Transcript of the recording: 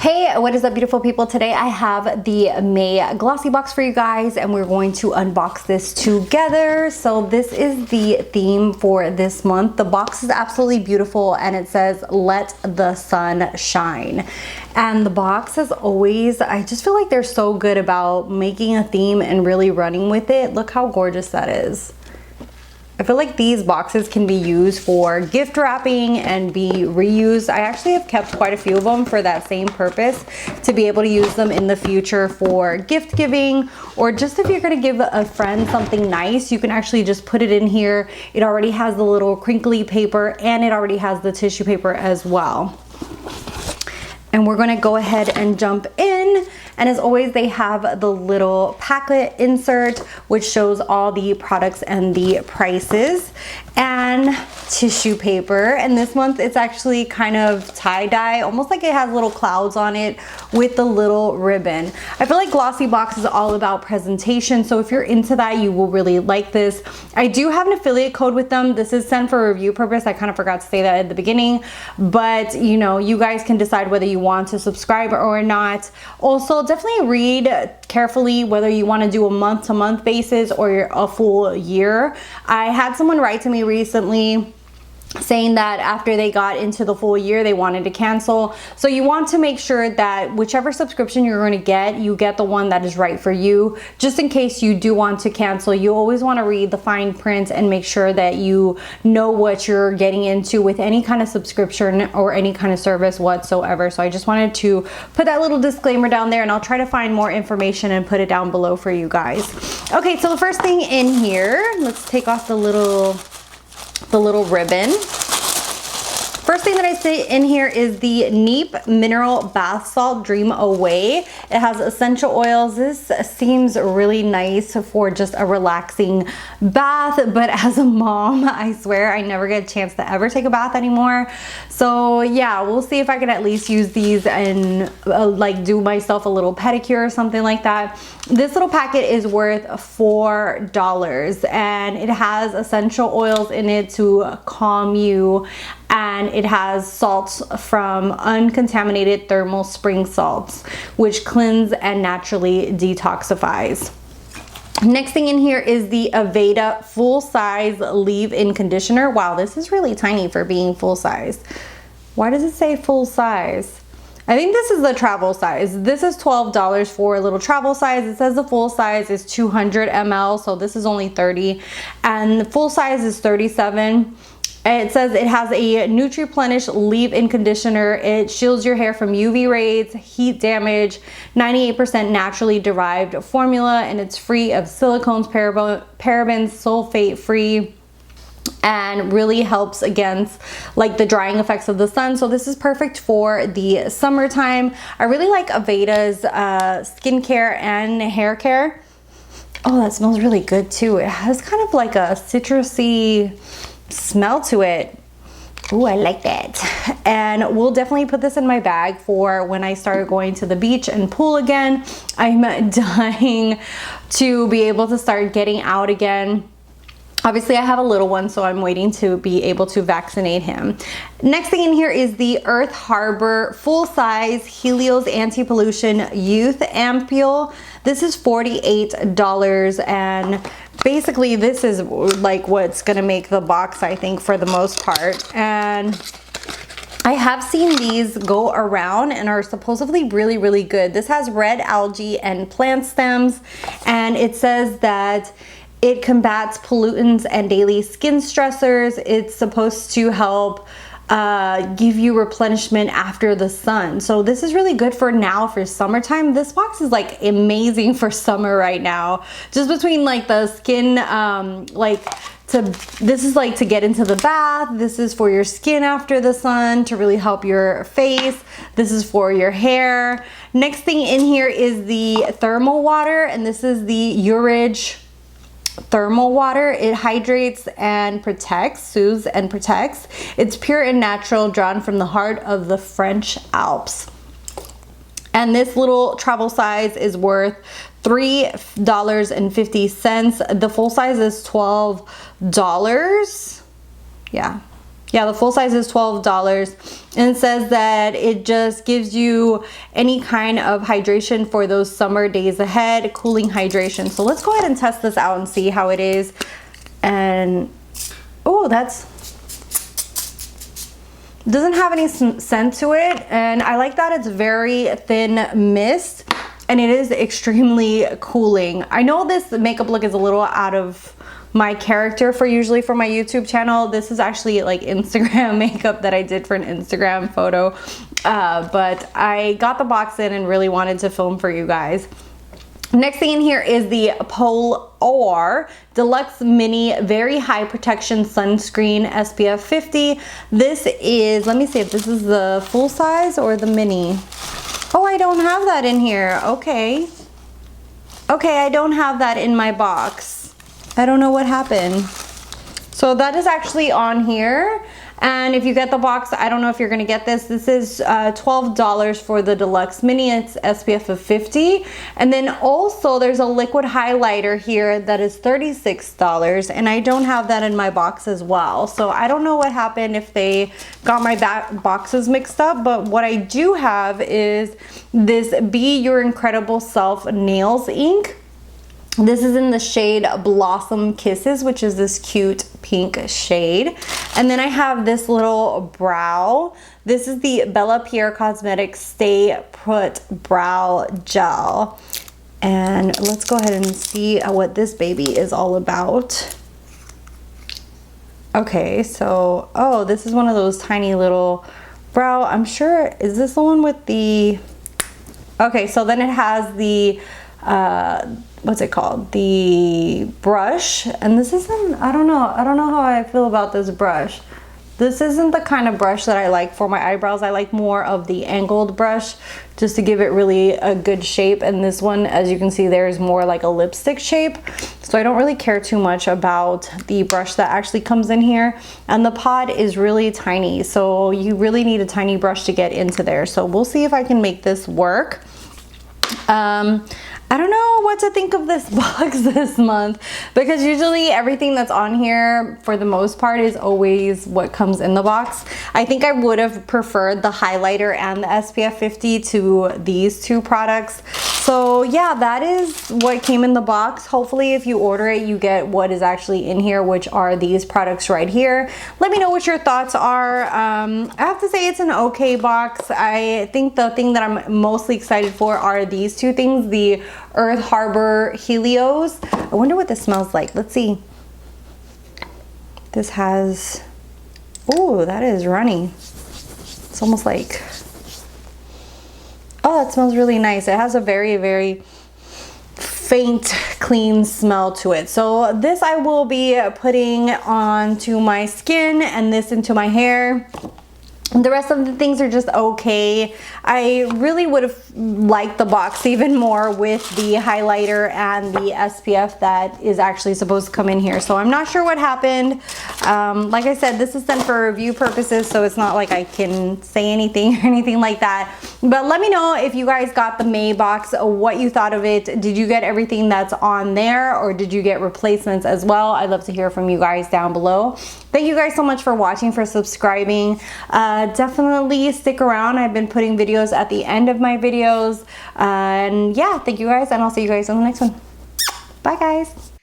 Hey, what is up, beautiful people? Today I have the May Glossybox for you guys and we're going to unbox this together. So this is the theme for this month. The box is absolutely beautiful and it says, "Let the sun shine." And the box, as always, I just feel like they're so good about making a theme and really running with it. Look how gorgeous that is. I feel like these boxes can be used for gift wrapping and be reused. I actually have kept quite a few of them for that same purpose, to be able to use them in the future for gift giving, or just if you're gonna give a friend something nice, you can actually just put it in here. It already has the little crinkly paper and it already has the tissue paper as well. And we're gonna go ahead and jump in. And as always, they have the little packet insert, which shows all the products and the prices, and tissue paper. And this month it's actually kind of tie-dye, almost like it has little clouds on it with the little ribbon. I feel like Glossybox is all about presentation, so if you're into that, you will really like this. I do have an affiliate code with them. This is sent for review purpose. I kind of forgot to say that at the beginning, but you know, you guys can decide whether you want to subscribe or not. Also, definitely read carefully whether you want to do a month-to-month basis or a full year. I had someone write to me recently saying that after they got into the full year, they wanted to cancel. So you want to make sure that whichever subscription you're going to get, you get the one that is right for you. Just in case you do want to cancel, you always want to read the fine print and make sure that you know what you're getting into with any kind of subscription or any kind of service whatsoever. So I just wanted to put that little disclaimer down there, and I'll try to find more information and put it down below for you guys. Okay, so the first thing in here, let's take off the little ribbon. First thing that I see in here is the Neep Mineral Bath Salt Dream Away. It has essential oils. This seems really nice for just a relaxing bath, but as a mom, I swear I never get a chance to ever take a bath anymore. So yeah, we'll see if I can at least use these and like do myself a little pedicure or something like that. This little packet is worth $4 and it has essential oils in it to calm you, and it has salts from uncontaminated thermal spring salts, which cleanse and naturally detoxifies. Next thing in here is the Aveda full size leave-in conditioner. Wow, this is really tiny for being full size. Why does it say full size? I think this is the travel size. This is $12 for a little travel size. It says the full size is 200 ml, so this is only 30, and the full size is 37. It says it has a Nutri-Plenish leave-in conditioner. It shields your hair from UV rays, heat damage, 98% naturally derived formula, and it's free of silicones, parabens, sulfate free, and really helps against like the drying effects of the sun. So this is perfect for the summertime. I really like Aveda's skincare and hair care. Oh, that smells really good too. It has kind of like a citrusy smell to it. Ooh, I like that. And we'll definitely put this in my bag for when I start going to the beach and pool again. I'm dying to be able to start getting out again. Obviously, I have a little one, so I'm waiting to be able to vaccinate him. Next thing in here is the Earth Harbor full-size Helios anti-pollution youth ampule. This is $48, and basically this is like what's gonna make the box, I think, for the most part. And I have seen these go around and are supposedly really, really good. This has red algae and plant stems, and it says that it combats pollutants and daily skin stressors. It's supposed to help give you replenishment after the sun. So this is really good for now, for summertime. This box is like amazing for summer right now. Just between like the skin, this is like to get into the bath. This is for your skin after the sun to really help your face. This is for your hair. Next thing in here is the thermal water, and this is the Urage thermal water. It hydrates and protects, soothes and protects. It's pure and natural, drawn from the heart of the French Alps. And this little travel size is worth $3.50. The full size is $12. Yeah. Yeah, the full size is $12, and it says that it just gives you any kind of hydration for those summer days ahead, cooling hydration. So let's go ahead and test this out and see how it is. And oh, doesn't have any scent to it, and I like that it's very thin mist, and it is extremely cooling. I know this makeup look is a little out of my character usually for my YouTube channel. This is actually like Instagram makeup that I did for an Instagram photo, but I got the box in and really wanted to film for you guys. Next thing in here is the Polar Deluxe Mini Very High Protection Sunscreen SPF 50. This is, let me see if this is the full size or the mini. Oh, I don't have that in here. Okay. Okay, I don't have that in my box. I don't know what happened. So that is actually on here. And if you get the box, I don't know if you're gonna get this. This is $12 for the Deluxe Mini. It's SPF of 50. And then also there's a liquid highlighter here that is $36. And I don't have that in my box as well. So I don't know what happened if they got my boxes mixed up. But what I do have is this Be Your Incredible Self Nails ink. This is in the shade Blossom Kisses, which is this cute pink shade. And then I have this little brow. This is the Bella Pierre Cosmetics Stay Put Brow Gel. And let's go ahead and see what this baby is all about. Okay, so, oh, this is one of those tiny little brow. I'm sure, is this the one with the, okay, so then it has the, what's it called, the brush, and this isn't, I don't know how I feel about this brush. This isn't the kind of brush that I like for my eyebrows. I like more of the angled brush just to give it really a good shape, and this one, as you can see, there is more like a lipstick shape, so I don't really care too much about the brush that actually comes in here. And the pod is really tiny, so you really need a tiny brush to get into there. So we'll see if I can make this work. I don't know what to think of this box this month, because usually everything that's on here for the most part is always what comes in the box. I think I would have preferred the highlighter and the SPF 50 to these two products. So yeah, that is what came in the box. Hopefully if you order it, you get what is actually in here, which are these products right here. Let me know what your thoughts are. I have to say it's an okay box. I think the thing that I'm mostly excited for are these two things, the Earth Harbor Helios. I wonder what this smells like. Let's see. This has, oh, that is runny. It's almost like, oh, that smells really nice. It has a very, very faint, clean smell to it. So this I will be putting onto my skin and this into my hair. The rest of the things are just okay. I really would have liked the box even more with the highlighter and the SPF that is actually supposed to come in here. So I'm not sure what happened. Like I said, this is done for review purposes, so it's not like I can say anything or anything like that. But let me know if you guys got the May box, what you thought of it. Did you get everything that's on there, or did you get replacements as well? I'd love to hear from you guys down below. Thank you guys so much for watching, for subscribing. Definitely stick around. I've been putting videos at the end of my videos. And yeah, thank you guys, and I'll see you guys on the next one. Bye guys.